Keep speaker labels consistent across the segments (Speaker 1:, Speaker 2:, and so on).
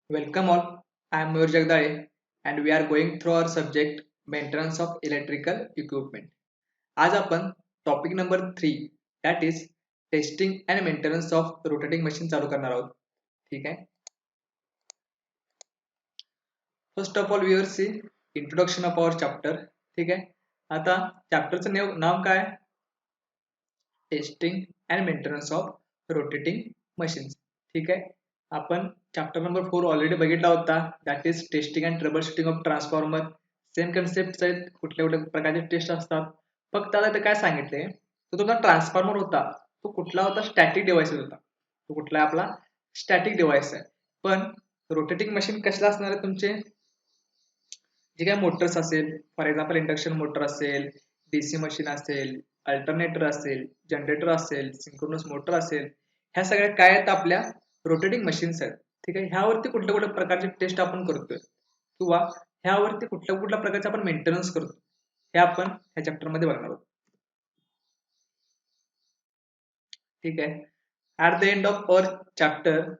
Speaker 1: Welcome all. I am Mayur Jagdale and we are going through our subject maintenance of electrical equipment. आज आपण topic number 3 that is testing and maintenance of rotating machine चालू करणार आहोत. ठीक आहे. First of all we will see introduction of our chapter. ठीक आहे. आता चॅप्टरचं नाव काय? Testing and maintenance of rotating machines. ठीक आहे. आपण चॅप्टर नंबर 4 ऑलरेडी बघितला होता, that is testing and troubleshooting of transformer. Same concept आहेत, कुठल्या कुठल्या प्रकारचे टेस्ट असतात. फक्त आता ते काय सांगितले, तो तुमचा ट्रान्सफॉर्मर होता, तो कुठला होता? स्टॅटिक डिव्हाइस होता. तो कुठला आपला स्टॅटिक डिव्हाइस आहे. पण रोटेटिंग मशीन कसला असणार आहे? तुमचे जे काही मोटर्स असेल, फॉर एक्झाम्पल इंडक्शन मोटर असेल, डीसी मशीन असेल, अल्टरनेटर असेल, जनरेटर असेल, सिंक्रोनस मोटर असेल, ह्या सगळ्या काय आहेत? आपल्या रोटेटिंग मशीन्स आहेत. ठीक आहे. ह्यावरती कुठल्या कुठल्या प्रकारचे टेस्ट आपण करतोय किंवा ह्यावरती कुठल्या कुठल्या प्रकारचे आपण मेंटेनन्स करतो, हे आपण ह्या चॅप्टर मध्ये बघणार आहोत. ठीक आहे. At the end of our chapter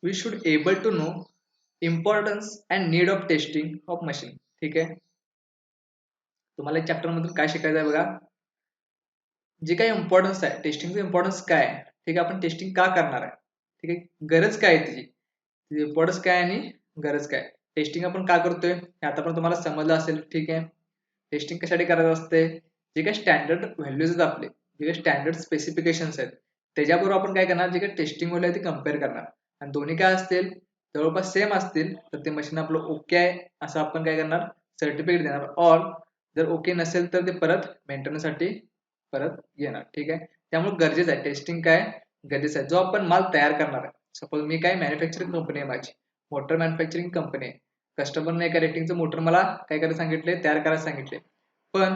Speaker 1: we should able to know importance and need of testing of machine. ठीक आहे. तुम्हाला चॅप्टर मधून काय शिकायचं आहे बघा. जे काही इम्पॉर्टन्स आहे, टेस्टिंगचं इम्पॉर्टन्स काय आहे, ठीक आहे, आपण टेस्टिंग का करणार आहे, ठीक आहे, गरज काय आहे त्याची, इम्पॉर्टन्स काय आणि गरज काय, टेस्टिंग आपण का करतोय हे आता पण तुम्हाला समजलं असेल. ठीक आहे. टेस्टिंग कशासाठी करायचं असते? जे काही स्टँडर्ड व्हॅल्यूज आहेत आपले, जे काही स्टँडर्ड स्पेसिफिकेशन्स आहेत, त्याच्याबरोबर आपण काय करणार, जे काही टेस्टिंग व्हॅल्यू आहे ते कम्पेअर करणार आणि दोन्ही काय असतील, जवळपास सेम असतील तर ते मशीन आपलं ओके आहे असं आपण काय करणार, सर्टिफिकेट देणार. ऑर जर ओके नसेल तर ते परत मेंटेनन्ससाठी परत घेणार. ठीक आहे. त्यामुळे गरजेचं आहे टेस्टिंग, काय गरजेचं आहे. जो आपण माल तयार करणार आहे, सपोज मी काय मॅन्युफॅक्चरिंग कंपनी आहे, माझी मोटर मॅन्युफॅक्चरिंग कंपनी आहे, कस्टमरने एका रेटिंगचं मोटर मला काय करायला सांगितले, तयार करायला सांगितले. पण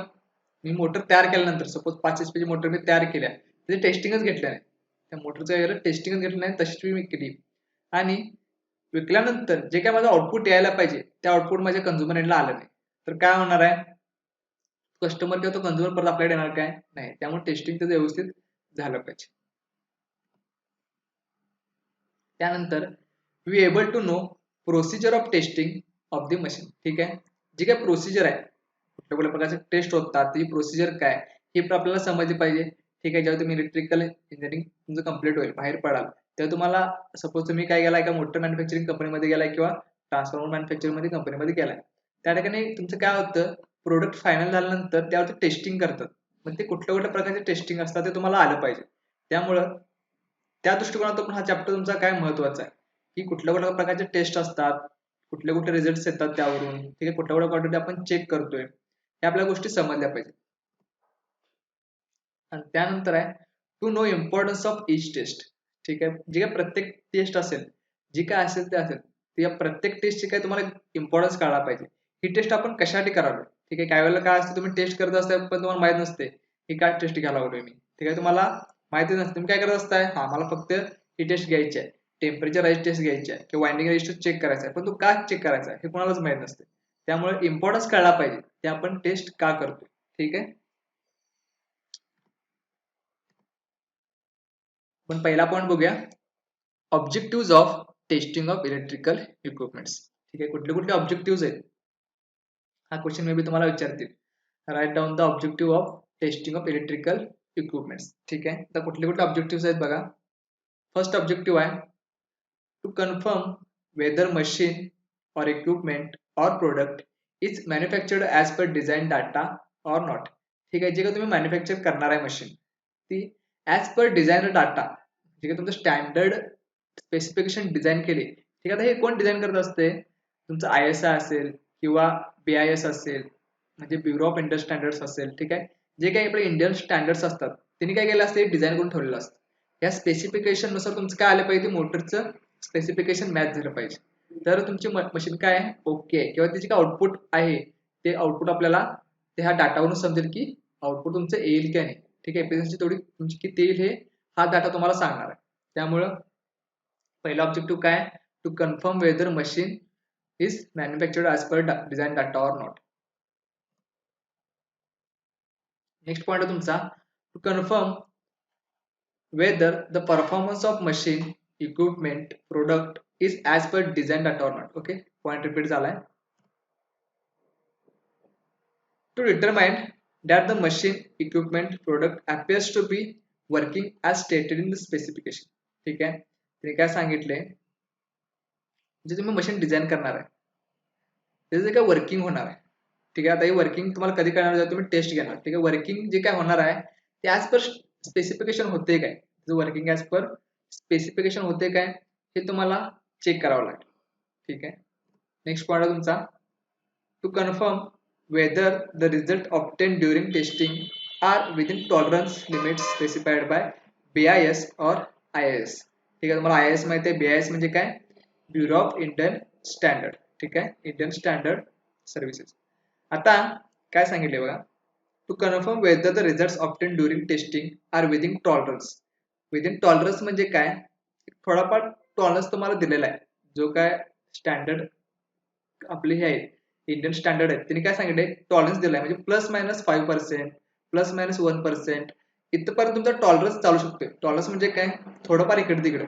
Speaker 1: मी मोटर तयार केल्यानंतर सपोज 5 HP ची मोटर मी तयार केल्या, त्याची टेस्टिंगच घेतलं नाही, त्या मोटरचं टेस्टिंगच घेतलं नाही, तशीच मी विकली. आणि विकल्यानंतर जे काय माझं आउटपुट यायला पाहिजे त्या आउटपुट माझ्या कंझ्युमर एंडला आलं नाही, तर काय होणार आहे, कस्टमर किंवा तो कंझ्युमर परत आपल्याकडे येणार काय नाही. त्यामुळे टेस्टिंग त्याचं व्यवस्थित झालं पाहिजे. त्यानंतर we able to know procedure of testing of the machine. ठीक आहे. जी काय प्रोसिजर आहे, कुठल्या कुठल्या प्रकारचे टेस्ट होतात, ती प्रोसिजर काय हे पण आपल्याला समजली पाहिजे. ठीक आहे. जेव्हा तुम्ही इलेक्ट्रिकल इंजिनिअरिंग तुमचं कम्प्लीट होईल, बाहेर पडाल, तेव्हा तुम्हाला सपोज तुम्ही काय गेलाय का मोटर मॅन्युफॅक्चरिंग कंपनीमध्ये गेलाय किंवा ट्रान्सफॉर्मर मॅन्युफॅक्चरिंग मध्ये कंपनीमध्ये गेलाय, त्या ठिकाणी तुमचं काय होतं, प्रोडक्ट फायनल झाल्यानंतर त्यावरती टेस्टिंग करतात. मग ते कुठल्या कुठल्या प्रकारचे टेस्टिंग असतात ते तुम्हाला आलं पाहिजे. त्यामुळं त्या दृष्टिकोनातून हा चॅप्टर तुमचा काय महत्वाचा आहे, की कुठल्या कुठल्या प्रकारचे टेस्ट असतात, कुठले कुठले रिझल्ट येतात त्यावरून, ठीक आहे, कुठल्या कुठल्या क्वांटिटी आपण चेक करतोय, हे आपल्या गोष्टी समजल्या पाहिजे. आणि त्यानंतर आहे to know importance of each test. ठीक आहे. जी काय प्रत्येक टेस्ट असेल, जी काय असेल ते असेल, या प्रत्येक टेस्टची काय तुम्हाला इम्पॉर्टन्स कळला पाहिजे. ही टेस्ट आपण कशासाठी करावी. ठीक आहे. काही वेळेला काय असते, तुम्ही टेस्ट करत असता पण तुम्हाला माहित नसते ही काय टेस्ट घ्यायला लागलोय मी. ठीक आहे. तुम्हाला माहिती नसते, तुम्ही काय करत असताय, हा मला फक्त ही टेस्ट घ्यायची आहे, टेम्परेचर राईज टेस्ट घ्यायची आहे किंवा वाइंडिंग रेजिस्टर चेक करायचा आहे, पण तो का चेक करायचा आहे हे कोणालाच माहित नसते. त्यामुळे इम्पॉर्टन्स कळला पाहिजे की आपण टेस्ट का करतोय. ठीक आहे. पण पहिला पॉईंट बघूया, objective of testing of electrical equipments. ठीक आहे. कुठले कुठले ऑब्जेक्टिव्ह आहेत, हा क्वेश्चन मे बी तुम्हाला विचारतील. Write down the objective of testing of electrical equipments. ठीक आहे. तर कुठले कुठले ऑब्जेक्टिव्ह आहेत बघा. फर्स्ट ऑब्जेक्टिव्ह आहे to confirm whether machine or equipment or product is manufactured as per design data or not. ठीक आहे. जे काही तुम्ही मॅन्युफॅक्चर करणार आहे मशीन, ती ऍज पर डिझाईन डाटा, ठीक आहे, तुमचं स्टँडर्ड स्पेसिफिकेशन डिझाईन केले. ठीक आहे. आता हे कोण डिझाईन करत असते, तुमचं ISI असेल किंवा BIS असेल, म्हणजे ब्युरो ऑफ इंडियन स्टँडर्ड्स असेल. ठीक आहे. जे काही आपले इंडियन स्टँडर्ड्स असतात त्यांनी काय केलं असते, डिझाईन करून ठेवलेलं असतं. या स्पेसिफिकेशन नुसार तुमचं काय आलं पाहिजे, मोटरचं स्पेसिफिकेशन मॅच झालं पाहिजे, तर तुमची मशीन काय आहे, ओके आहे. किंवा त्याचे काय आउटपुट आहे ते आउटपुट आपल्याला त्या डाटावरून समजेल की आउटपुट तुमचं येईल की नाही. ठीक आहे. एफिशियन्सी थोडी तुमची किती येईल हे हा डाटा तुम्हाला सांगणार आहे. त्यामुळं पहिला ऑब्जेक्टिव्ह काय, to confirm whether machine is manufactured as per design data or not. Next point आहे तुमचा to confirm whether the performance of machine, equipment, product is as per design data or not. Okay, point repeat झालाय. To determine that the machine equipment product appears to be working as stated in the specification. ठीक आहे, ते काय सांगितले, जे तुम्ही machine design करणार आहे त्याचं जे काय वर्किंग होणार आहे, ठीक आहे. आता हे वर्किंग तुम्हाला कधी करणार, जेव्हा तुम्ही टेस्ट घेणार. ठीक आहे, वर्किंग जे काय होणार आहे ते ऍज पर स्पेसिफिकेशन होते काय, वर्किंग ऍज पर स्पेसिफिकेशन होते काय हे तुम्हाला चेक करावं लागेल. ठीक आहे. नेक्स्ट पॉईंट आहे तुमचा, to confirm whether the result obtain during testing are within tolerance limits specified by BIS or IAS. ठीक आहे, तुम्हाला IAS माहिती आहे, BIS म्हणजे काय, ब्युरो ऑफ इंडियन स्टँडर्ड. ठीक आहे, इंडियन स्टँडर्ड सर्व्हिसेस. आता काय सांगितले बघा, to confirm whether the result obtain during testing are within tolerance. Within tolerance म्हणजे काय, थोडाफार टॉलरन्स तुम्हाला दिलेला आहे, जो काय स्टँडर्ड आपले हे आहे इंडियन स्टँडर्ड आहे त्यांनी काय सांगितले, टॉलरन्स दिलाय म्हणजे +-5%, +-1%, इथपर्यंत तुमचा टॉलरन्स चालू शकतोय. टॉलरन्स म्हणजे काय, थोडंफार इकडे तिकडे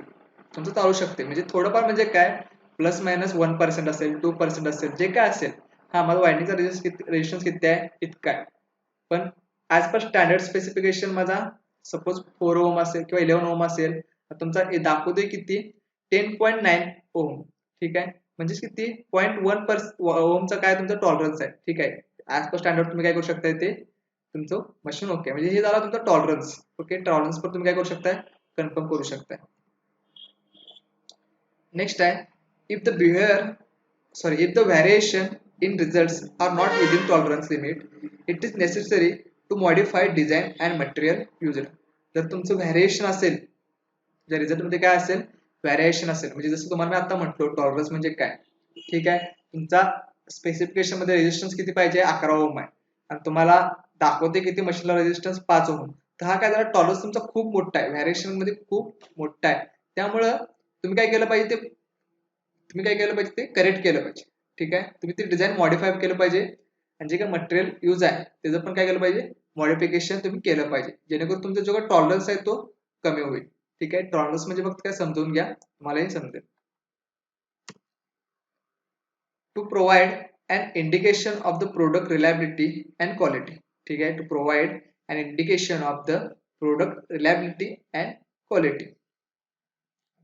Speaker 1: तुमचं चालू शकते. म्हणजे थोडंफार म्हणजे काय, +-1% असेल, 2% असेल, जे काय असेल. हा, माझा वायंडिंगचा रेजिस्टन्स किती आहे इतका आहे, पण ऍज पर स्टँडर्ड स्पेसिफिकेशन माझा सपोज 4 ओम असेल किंवा 11 ओम असेल, तुमचा दाखवतोय किती 10.9 ओम. ठीक आहे, म्हणजे किती 0.1 ओमचा काय तुमचा टॉलरन्स आहे. ठीक आहे, ऍज पर स्टँडर्ड तुम्ही काय करू शकता, ते तुमचं मशीन ओके. म्हणजे हे झाला तुमचा टॉलरन्स. ओके, टॉलरन्स पर तुम्ही काय करू शकता, कन्फर्म करू शकता. नेक्स्ट आहे, if the if the variation in results are not within tolerance limit, it is necessary to modify design and material used. जर तुमचं व्हॅरिएशन असेल, जर रिझल्ट मध्ये काय असेल, व्हॅरिएशन असेल, म्हणजे जसं तुम्हाला मी आता म्हटलो टॉलरन्स म्हणजे काय. ठीक आहे, तुमचा स्पेसिफिकेशन मध्ये रेजिस्टन्स किती पाहिजे, 11 ओम आहे, आणि तुम्हाला दाखवते किती मशीनला रेजिस्टन्स 5 ओम. तर हा काय झाला, टॉलरन्स तुमचा खूप मोठा आहे, व्हॅरिएशन मध्ये खूप मोठा आहे. त्यामुळं तुम्ही काय केलं पाहिजे, ते करेक्ट केलं पाहिजे. ठीक आहे, तुम्ही ते डिझाईन मॉडिफाय केलं पाहिजे, आणि जे काय मटेरियल यूज आहे त्याचं पण काय केलं पाहिजे, मॉडिफिकेशन तुम्ही केलं पाहिजे, जेणेकरून तुमचा जो काय टॉलरन्स आहे तो कमी होईल. ठीक आहे, टॉलरन्स म्हणजे फक्त काय समजून घ्या, तुम्हाला हे समजेल. To provide an indication of the product reliability and quality. ठीक आहे, to provide an indication of the product reliability and quality.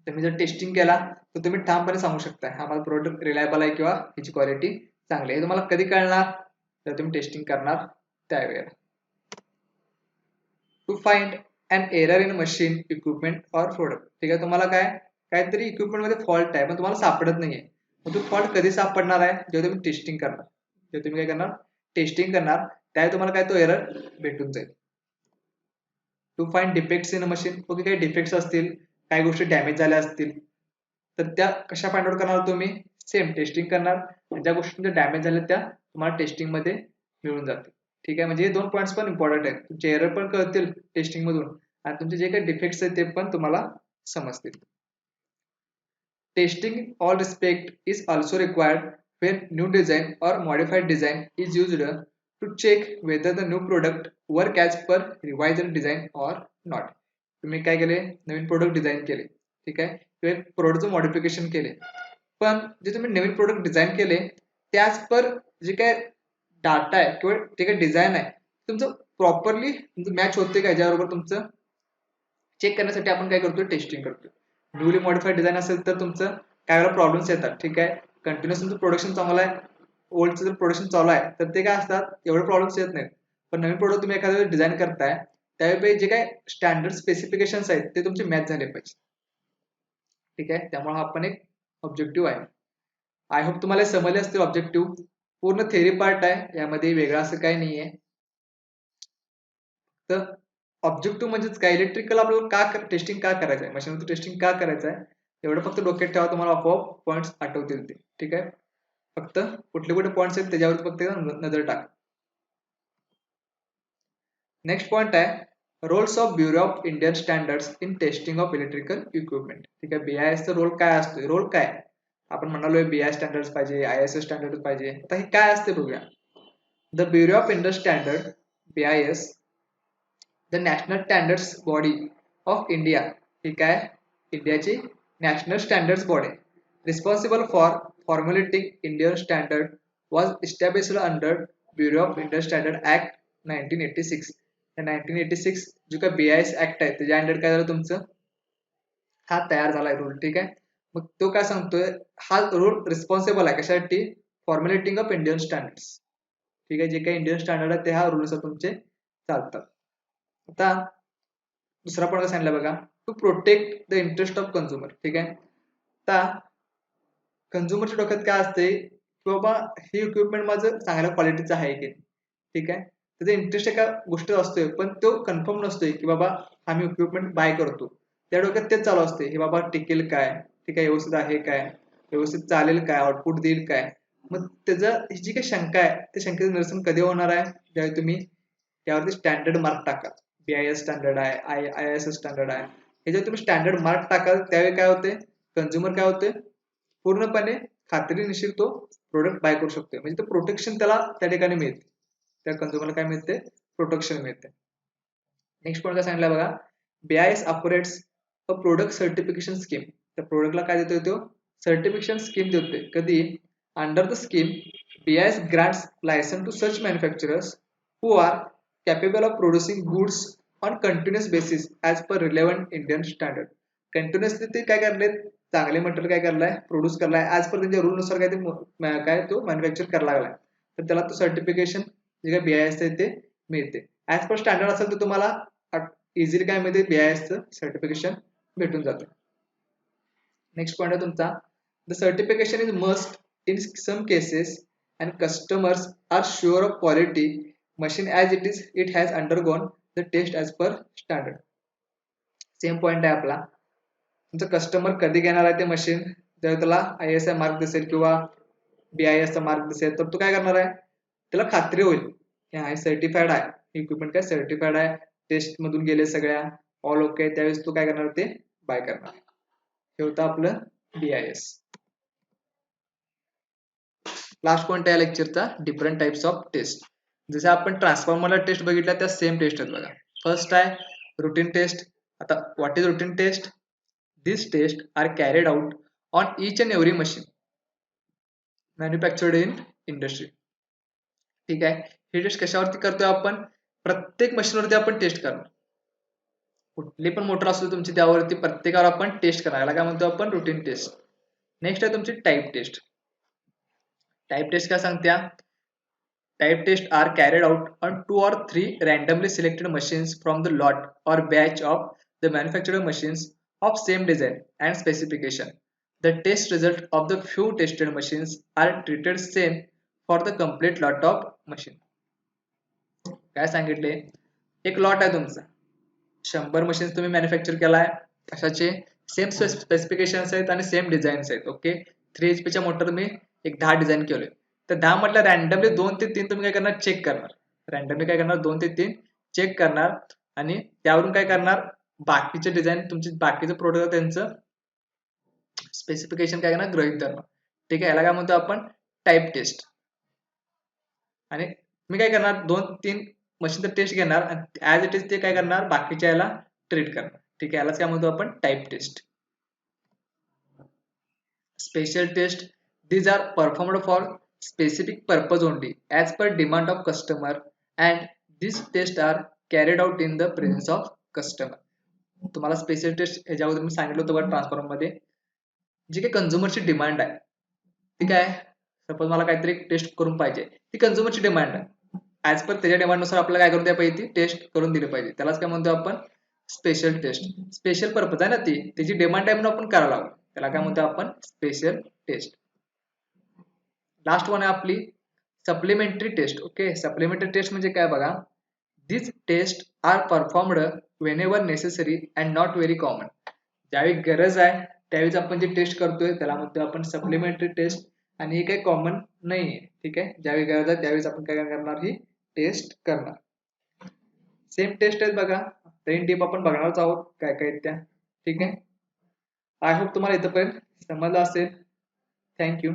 Speaker 1: तुम्ही जर टेस्टिंग केला तर तुम्ही ठामपणे सांगू शकता, हा माझा प्रोडक्ट रिलायबल आहे किंवा याची क्वालिटी चांगली आहे. हे तुम्हाला कधी कळणार, तर तुम्ही टेस्टिंग करणार त्यावेळेला. To find an error in machine equipment or product. ठीक आहे, तुम्हाला काय काहीतरी इक्विपमेंट मध्ये फॉल्ट आहे पण तुम्हाला सापडत नाहीये, मग तो फॉल्ट कधी सापडणार आहे, जेव्हा तुम्ही टेस्टिंग करणार. जेव्हा तुम्ही काय करणार, टेस्टिंग करणार, त्यावेळी तुम्हाला काय तो एरर भेटून जाईल. To find defects in machine. Okay, काही डिफेक्ट्स असतील, काही गोष्टी डॅमेज झाल्या असतील, तर त्या कशा फाइंड आउट करणार तुम्ही, सेम टेस्टिंग करणार, आणि ज्या गोष्टी डॅमेज झाल्या त्या तुम्हाला टेस्टिंग मध्ये मिळून जातील. ठीक आहे, म्हणजे हे 2 पॉईंट्स पण इम्पॉर्टंट आहेत, तुमचे एरर पण कळतील टेस्टिंग मधून, आणि तुमचे जे काही डिफेक्ट्स आहेत ते पण तुम्हाला समजतील. Testing all respect is also required when new design or modified design is used to check whether the new product work as per revised design or not. तुम्ही काय केले, नवीन प्रोडक्ट डिझाईन केले. ठीक आहे, किंवा प्रोडक्टचं मॉडिफिकेशन केले, पण जे तुम्ही नवीन प्रोडक्ट डिझाईन केले त्याच पर जे काय डाटा आहे किंवा जे काय डिझाईन आहे तुमचं प्रॉपरली मॅच होते का याच्याबरोबर, तुमचं चेक करण्यासाठी आपण काय करतो, टेस्टिंग करतो. न्यूली मॉडिफाईड डिझाईन असेल तर तुमचं काय वेळा प्रॉब्लेम्स येतात. ठीक आहे, कंटिन्युअस तुमचं प्रोडक्शन चांगलं आहे, ओल्डचं जर प्रोडक्शन चालू आहे तर ते काय असतात, एवढे प्रॉब्लेम्स येत नाहीत. पण नवीन प्रोडक्ट तुम्ही एखाद्या डिझाईन करताय त्यावेळी जे काय स्टँडर्ड स्पेसिफिकेशन्स आहेत ते तुमचे मॅच झाले पाहिजे. ठीक आहे, त्यामुळे हा पण एक ऑब्जेक्टिव्ह आहे. आय होप तुम्हाला समजले असतील ऑब्जेक्टिव्ह. पूर्ण थेरी पार्ट आहे, यामध्ये वेगळं असं काही नाहीये. तर ऑब्जेक्टिव्ह म्हणजेच काय, इलेक्ट्रिकल आपल्याला का टेस्टिंग का करायचं आहे, मशीनचं टेस्टिंग का करायचं आहे, एवढं फक्त डोक्यात ठेवा, तुम्हाला आपोआप पॉईंट्स आठवतील ते. ठीक आहे, फक्त कुठले कुठे पॉईंट्स आहेत त्याच्यावर फक्त नजर टाका. नेक्स्ट पॉईंट आहे, roles of bureau of Indian standards in testing of electrical equipment. ठीक आहे, BIS चा रोल काय असतो, रोल काय, आपण म्हणालोय BIS स्टँडर्ड्स पाहिजे, ISO स्टँडर्ड पाहिजे, आता हे काय असते बघूया. The bureau of Indian standard BIS, the national standards body of India. ठीक आहे, इंडियाची national standards body. responsible for formulating Indian standard was established under Bureau of Indian Standard Act 1986. 1986 जो काय BIS ऍक्ट आहे त्याच्या अंडर काय झालं तुमचं हा तयार झालाय रूल ठीक आहे मग तो काय सांगतोय हा रूल रिस्पॉन्सिबल आहे कशासाठी फॉर्म्युलेटिंग ऑफ इंडियन स्टँडर्ड्स ठीक आहे जे काही इंडियन स्टँडर्ड आहे ते हा रूल्स तुमचे चालतात आता दुसरा पॉईंट काय सांगितलं बघा to protect the interest of consumer ठीक आहे आता कन्झ्युमरच्या डोक्यात काय असते की बाबा हे इक्विपमेंट माझं चांगल्या क्वालिटीचं आहे की ठीक आहे त्याचा इंटरेस्ट एका गोष्टीत असतोय पण तो कन्फर्म नसतोय की बाबा आम्ही इक्विपमेंट बाय करतो त्या डोक्यात तेच चालू असते हे बाबा टिकेल काय ठीक आहे व्यवस्थित आहे काय व्यवस्थित चालेल काय आउटपुट देईल काय मग त्याचं ही जी काही शंका आहे त्या शंकेचं निरसन कधी होणार आहे ज्यावेळी तुम्ही त्यावरती स्टँडर्ड मार्क टाकाल BIS स्टँडर्ड आहे ISO स्टँडर्ड आहे ह्याच्यावर तुम्ही स्टँडर्ड मार्क टाकाल त्यावेळी काय होते कन्झ्युमर काय होते पूर्णपणे खात्रीशीर तो प्रोडक्ट बाय करू शकतो म्हणजे तो प्रोटेक्शन त्याला त्या ठिकाणी मिळते त्या कन्झ्युमरला काय मिळते प्रोटेक्शन मिळते नेक्स्ट पॉईंट काय सांगितलं बघा BIS operates a product certification scheme त्या प्रोडक्टला काय देतोय तो सर्टिफिकेशन स्कीम देतोय कधी under the scheme BIS grants license to such manufacturers who are capable of producing goods on continuous basis as per relevant Indian standard continuously ते काय करले चांगले मटेरियल काय करलाय प्रोड्यूस करलाय ऍज पर त्यांच्या रूल नुसार काय ते काय तो मॅन्युफॅक्चर करायला लागलाय तर त्याला तो सर्टिफिकेशन जे काय BIS आहे ते मिळते ऍज पर स्टँडर्ड असेल तर तुम्हाला इझिली काय मिळते BIS चं सर्टिफिकेशन भेटून जातं नेक्स्ट पॉईंट आहे तुमचा the certification is must in some cases and customers are sure of quality machine as it has undergone the test as per standard same point आहे आपला तुमचा कस्टमर कधी घेणार आहे ते मशीन जर त्याला ISI मार्क दिसेल किंवा BIS चा मार्क दिसेल तर तो काय करणार आहे त्याला खात्री होईल की हा सर्टिफाईड आहे इक्विपमेंट काय सर्टिफाईड आहे टेस्ट मधून गेले सगळ्या ऑल ओके त्यावेळेस तो काय करणार ते बाय करणार हे होतं आपलं BIS लास्ट पॉईंट आहे लेक्चरचा डिफरंट टाइप्स ऑफ टेस्ट जसे आपण ट्रान्सफॉर्मरला टेस्ट बघितल्या त्या सेम टेस्ट आहेत बघा फर्स्ट आहे रुटीन टेस्ट आता what is routine test These tests are carried out on each and every machine manufactured in industry. ठीक आहे हे टेस्ट कशावरती करतोय आपण प्रत्येक मशीनवरती आपण टेस्ट करणार कुठली पण मोटर असू तुमची त्यावरती प्रत्येकावर आपण टेस्ट करणार याला काय म्हणतो आपण रुटीन टेस्ट नेक्स्ट आहे तुमची टाइप टेस्ट काय सांगत्या type test are carried out on 2 or 3 randomly selected machines from the lot or batch of the manufactured machines of same design and specification. The test result of the few tested machines are treated same for the complete lot of machine. काय सांगितले एक lot आहे तुमचा 100 machines तुम्ही manufacture केलाय कशाचे same specifications आहेत आणि सेम डिझाईन्स आहेत ओके 3 HP च्या मोटर मी एक 10 डिझाईन केले तर 10 म्हटलं रॅन्डमली 2 ते 3 तुम्ही काय करणार चेक करणार रॅन्डमली काय करणार 2 ते 3 चेक करणार आणि त्यावरून काय करणार बाकीचे डिझाईन तुमचे बाकीचे प्रोडक्ट त्यांचं स्पेसिफिकेशन काय करणार गृहीत धरणार ठीक आहे याला काय म्हणतो आपण टाइप टेस्ट आणि मी काय करणार 2-3 मशीनचं टेस्ट घेणार आणि ऍज इट इज ते काय करणार बाकीच्या याला ट्रीट करणार ठीक आहे यालाच काय म्हणतो आपण type test special test these are performed for specific purpose only as per demand of customer and these tests are carried out in the presence of customer तुम्हाला स्पेशल टेस्ट ह्याच्यावर मी सांगितलं होतं बघा ट्रान्सफॉर्मर मध्ये जी काही कन्झ्युमरची डिमांड आहे ठीक आहे सपोज मला काहीतरी टेस्ट करून पाहिजे ती कन्झ्युमरची डिमांड आहे ऍज पर त्याच्या डिमांडनुसार आपल्याला काय करून द्या पाहिजे ती टेस्ट करून दिली पाहिजे त्यालाच काय म्हणतो आपण स्पेशल टेस्ट स्पेशल पर्पज आहे ना ती त्याची डिमांड आहे म्हणून आपण करायला हवं त्याला काय म्हणतो आपण स्पेशल टेस्ट लास्ट वन आहे आपली supplementary test okay supplementary test म्हणजे काय बघा this test are performed whenever necessary and not very common ज्यावेळी गरज आहे त्यावेळीच आपण जे टेस्ट करतोय त्याला म्हणतो आपण सप्लिमेंटरी टेस्ट आणि हे काही कॉमन नाही ठीक आहे ज्यावेळी गरज आहे त्यावेळीच आपण काय करणार ही टेस्ट करणार सेम टेस्ट आहेत बघा ट्रेन डीप आपण बघणारच आहोत काय काय त्या ठीक आहे आय होप तुम्हाला इथपर्यंत समजलं असेल थँक्यू